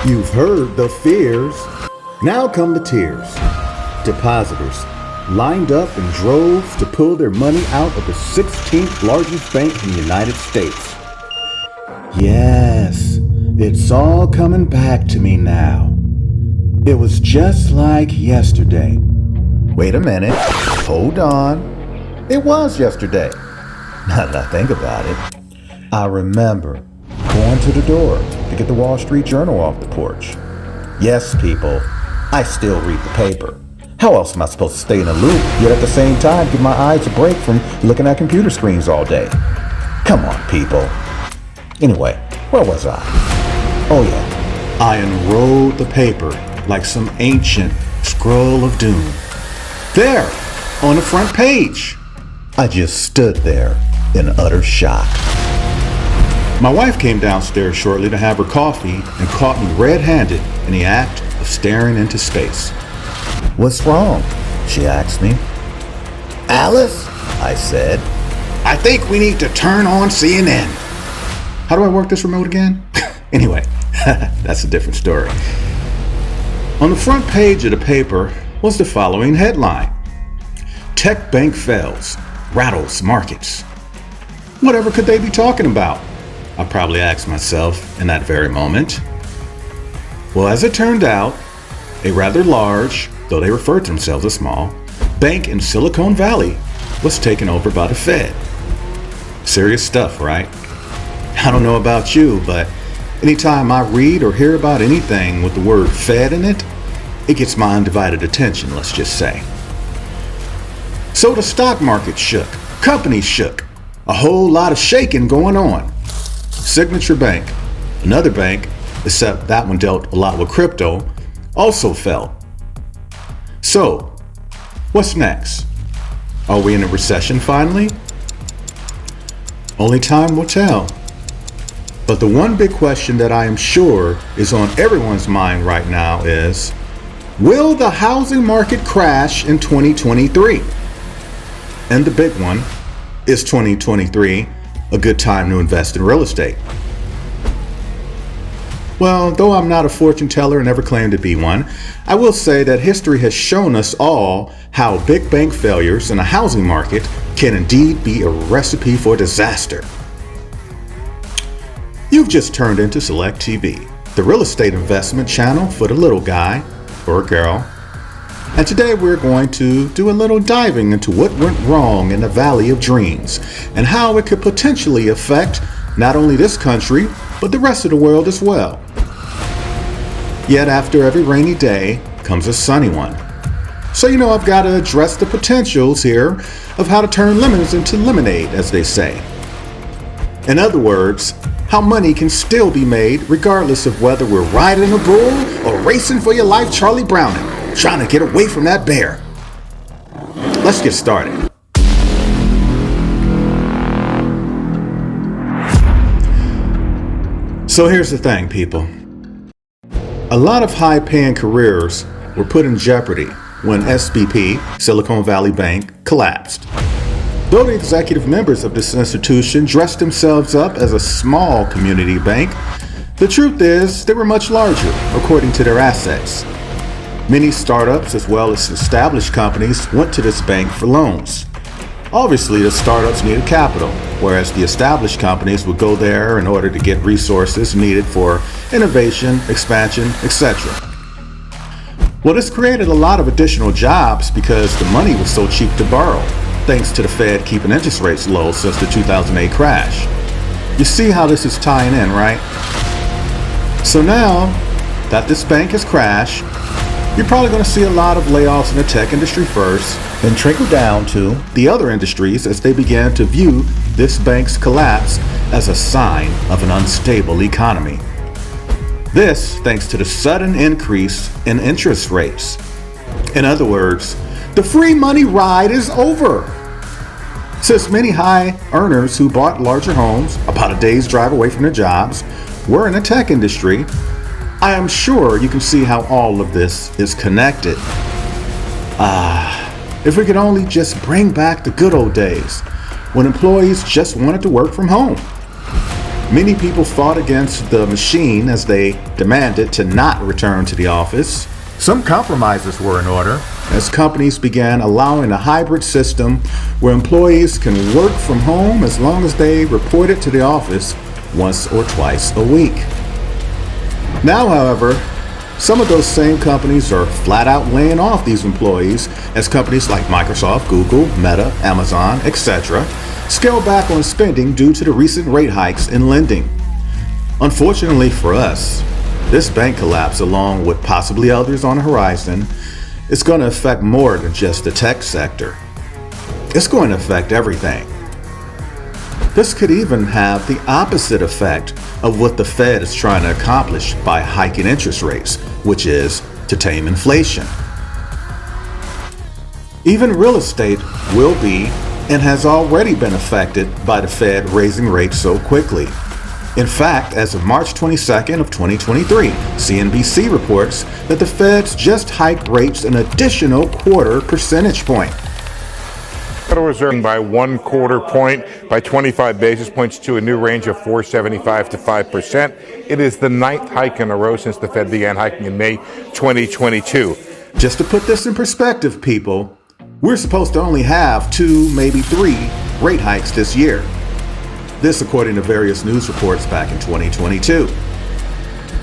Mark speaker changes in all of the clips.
Speaker 1: You've heard the fears. Now come the tears. Depositors lined up in droves to pull their money out of the 16th largest bank in the United States. Yes, it's all coming back to me now. It was just like yesterday. Wait a minute. Hold on. It was yesterday. Now that I think about it, I remember going to the door to get the Wall Street Journal off the porch. Yes, people, I still read the paper. How else am I supposed to stay in the loop, yet at the same time give my eyes a break from looking at computer screens all day? Come on, people. Anyway, where was I? Oh yeah, I unrolled the paper like some ancient scroll of doom. There, on the front page. I just stood there in utter shock. My wife came downstairs shortly to have her coffee and caught me red-handed in the act of staring into space. What's wrong? She asked me. Alice, I said, I think we need to turn on CNN. How do I work this remote again? Anyway, that's a different story. On the front page of the paper was the following headline: Tech bank fails, rattles markets. Whatever could they be talking about? I probably asked myself in that very moment. Well, as it turned out, a rather large, though they referred to themselves as small, bank in Silicon Valley was taken over by the Fed. Serious stuff, right? I don't know about you, but anytime I read or hear about anything with the word Fed in it, it gets my undivided attention, let's just say. So the stock market shook, companies shook, a whole lot of shaking going on. Signature Bank, another bank, except that one dealt a lot with crypto, also fell. So, what's next? Are we in a recession finally? Only time will tell. But the one big question that I am sure is on everyone's mind right now is, will the housing market crash in 2023? And the big one, is 2023 a good time to invest in real estate? Well, though I'm not a fortune teller and never claimed to be one, I will say that history has shown us all how big bank failures in a housing market can indeed be a recipe for disaster. You've just turned into Select TV, the real estate investment channel for the little guy or girl. And today we're going to do a little diving into what went wrong in the Valley of Dreams and how it could potentially affect not only this country, but the rest of the world as well. Yet after every rainy day comes a sunny one. So I've got to address the potentials here of how to turn lemons into lemonade, as they say. In other words, how money can still be made regardless of whether we're riding a bull or racing for your life Charlie Browning, trying to get away from that bear. Let's get started. So here's the thing, people. A lot of high-paying careers were put in jeopardy when SVB, Silicon Valley Bank, collapsed. Though the executive members of this institution dressed themselves up as a small community bank, the truth is they were much larger, according to their assets. Many startups as well as established companies went to this bank for loans. Obviously, the startups needed capital, whereas the established companies would go there in order to get resources needed for innovation, expansion, etc. Well, this created a lot of additional jobs because the money was so cheap to borrow, thanks to the Fed keeping interest rates low since the 2008 crash. You see how this is tying in, right? So now that this bank has crashed, you're probably going to see a lot of layoffs in the tech industry first, then trickle down to the other industries as they began to view this bank's collapse as a sign of an unstable economy. This thanks to the sudden increase in interest rates. In other words, the free money ride is over. Since many high earners who bought larger homes about a day's drive away from their jobs were in the tech industry, I am sure you can see how all of this is connected. If we could only just bring back the good old days when employees just wanted to work from home. Many people fought against the machine as they demanded to not return to the office. Some compromises were in order as companies began allowing a hybrid system where employees can work from home as long as they reported to the office once or twice a week. Now, however, some of those same companies are flat out laying off these employees as companies like Microsoft, Google, Meta, Amazon, etc. scale back on spending due to the recent rate hikes in lending. Unfortunately for us, this bank collapse, along with possibly others on the horizon, is going to affect more than just the tech sector. It's going to affect everything. This could even have the opposite effect of what the Fed is trying to accomplish by hiking interest rates, which is to tame inflation. Even real estate will be and has already been affected by the Fed raising rates so quickly. In fact, as of March 22nd of 2023, CNBC reports that the Fed's just hiked rates an additional quarter percentage point.
Speaker 2: Federal Reserve by 1/4 point by 25 basis points to a new range of 4.75 to 5%. It is the 9th hike in a row since the Fed began hiking in May 2022.
Speaker 1: Just to put this in perspective, people, we're supposed to only have 2, maybe 3 rate hikes this year. This according to various news reports back in 2022.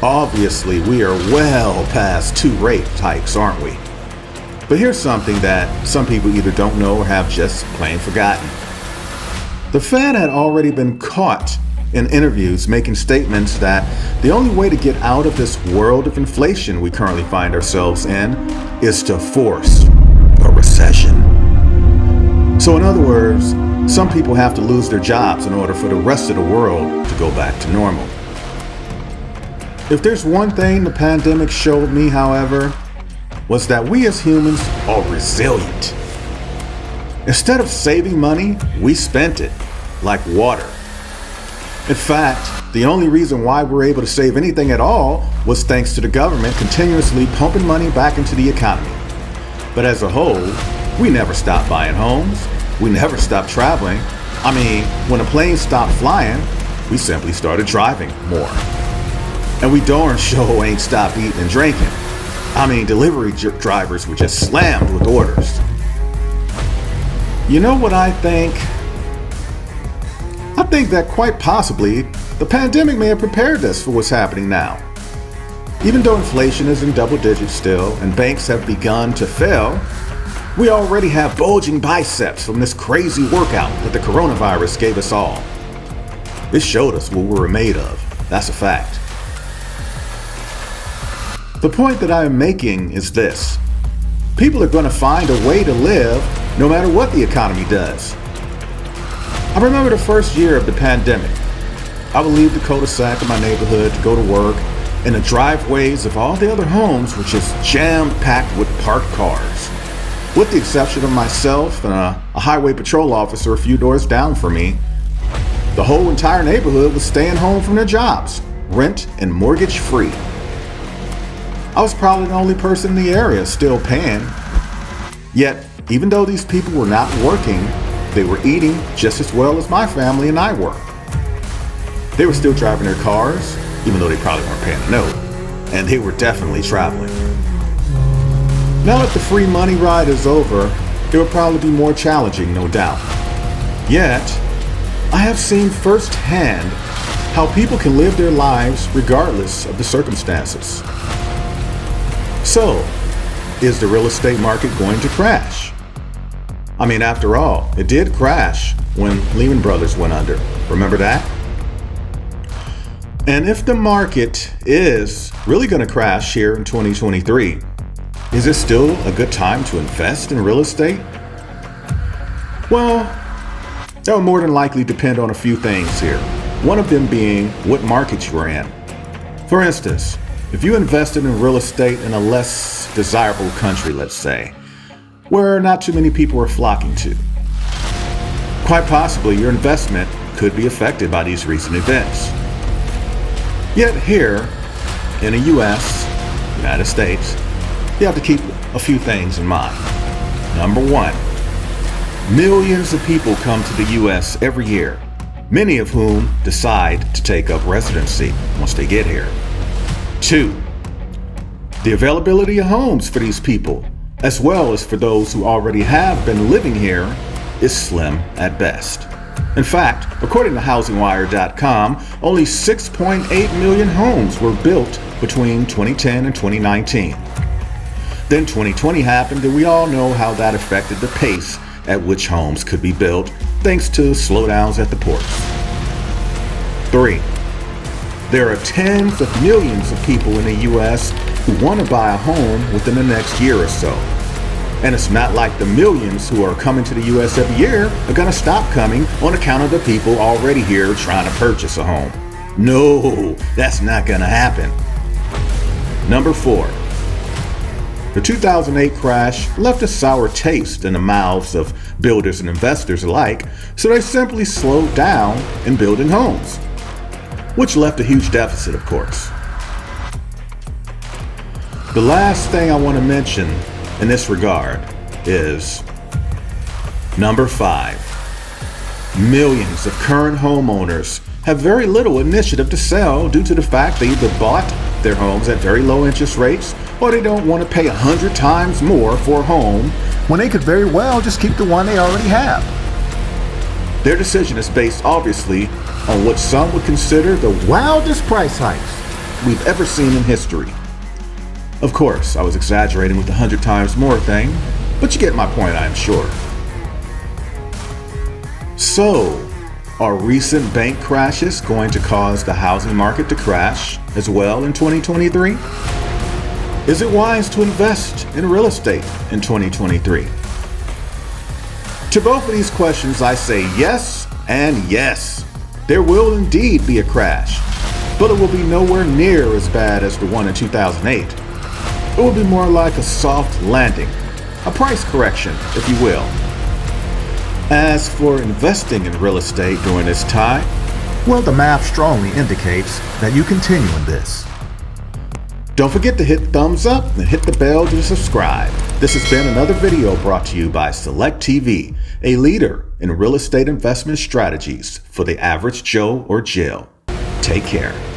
Speaker 1: Obviously, we are well past 2 rate hikes, aren't we? But here's something that some people either don't know or have just plain forgotten. The Fed had already been caught in interviews making statements that the only way to get out of this world of inflation we currently find ourselves in is to force a recession. So in other words, some people have to lose their jobs in order for the rest of the world to go back to normal. If there's one thing the pandemic showed me, however, was that we as humans are resilient. Instead of saving money, we spent it like water. In fact, the only reason why we're able to save anything at all was thanks to the government continuously pumping money back into the economy. But as a whole, we never stopped buying homes. We never stopped traveling. I mean, when a plane stopped flying, we simply started driving more. And we darn sure ain't stopped eating and drinking. I mean, delivery drivers were just slammed with orders. You know what I think? I think that quite possibly the pandemic may have prepared us for what's happening now. Even though inflation is in double digits still and banks have begun to fail, we already have bulging biceps from this crazy workout that the coronavirus gave us all. It showed us what we were made of. That's a fact. The point that I am making is this. People are going to find a way to live no matter what the economy does. I remember the first year of the pandemic. I would leave the cul-de-sac in my neighborhood to go to work, and the driveways of all the other homes were just jam-packed with parked cars. With the exception of myself and a highway patrol officer a few doors down from me, the whole entire neighborhood was staying home from their jobs, rent and mortgage free. I was probably the only person in the area still paying. Yet, even though these people were not working, they were eating just as well as my family and I were. They were still driving their cars, even though they probably weren't paying a note, and they were definitely traveling. Now that the free money ride is over, it will probably be more challenging, no doubt. Yet, I have seen firsthand how people can live their lives regardless of the circumstances. So, is the real estate market going to crash? I mean, after all, it did crash when Lehman Brothers went under. Remember that? And if the market is really going to crash here in 2023, is it still a good time to invest in real estate? Well, that will more than likely depend on a few things here. One of them being what market you're in. For instance, if you invested in real estate in a less desirable country, let's say, where not too many people are flocking to, quite possibly your investment could be affected by these recent events. Yet here, in the U.S., United States, you have to keep a few things in mind. Number one, millions of people come to the U.S. every year. many of whom decide to take up residency once they get here. 2. The availability of homes for these people, as well as for those who already have been living here, is slim at best. In fact, according to HousingWire.com, only 6.8 million homes were built between 2010 and 2019. Then 2020 happened, and we all know how that affected the pace at which homes could be built, thanks to slowdowns at the ports. 3. There are tens of millions of people in the U.S. who want to buy a home within the next year or so. And it's not like the millions who are coming to the U.S. every year are going to stop coming on account of the people already here trying to purchase a home. No, that's not going to happen. Number 4. The 2008 crash left a sour taste in the mouths of builders and investors alike, so they simply slowed down in building homes, which left a huge deficit, of course. The last thing I want to mention in this regard is number 5. Millions of current homeowners have very little initiative to sell due to the fact they either bought their homes at very low interest rates or they don't want to pay 100 times more for a home when they could very well just keep the one they already have. Their decision is based obviously on what some would consider the wildest price hikes we've ever seen in history. Of course, I was exaggerating with the 100 times more thing, but you get my point, I am sure. So, are recent bank crashes going to cause the housing market to crash as well in 2023? Is it wise to invest in real estate in 2023? To both of these questions, I say yes and yes. There will indeed be a crash, but it will be nowhere near as bad as the one in 2008. It will be more like a soft landing, a price correction, if you will. As for investing in real estate during this time, well, the math strongly indicates that you continue in this. Don't forget to hit thumbs up and hit the bell to subscribe. This has been another video brought to you by Select TV, a leader in real estate investment strategies for the average Joe or Jill. Take care.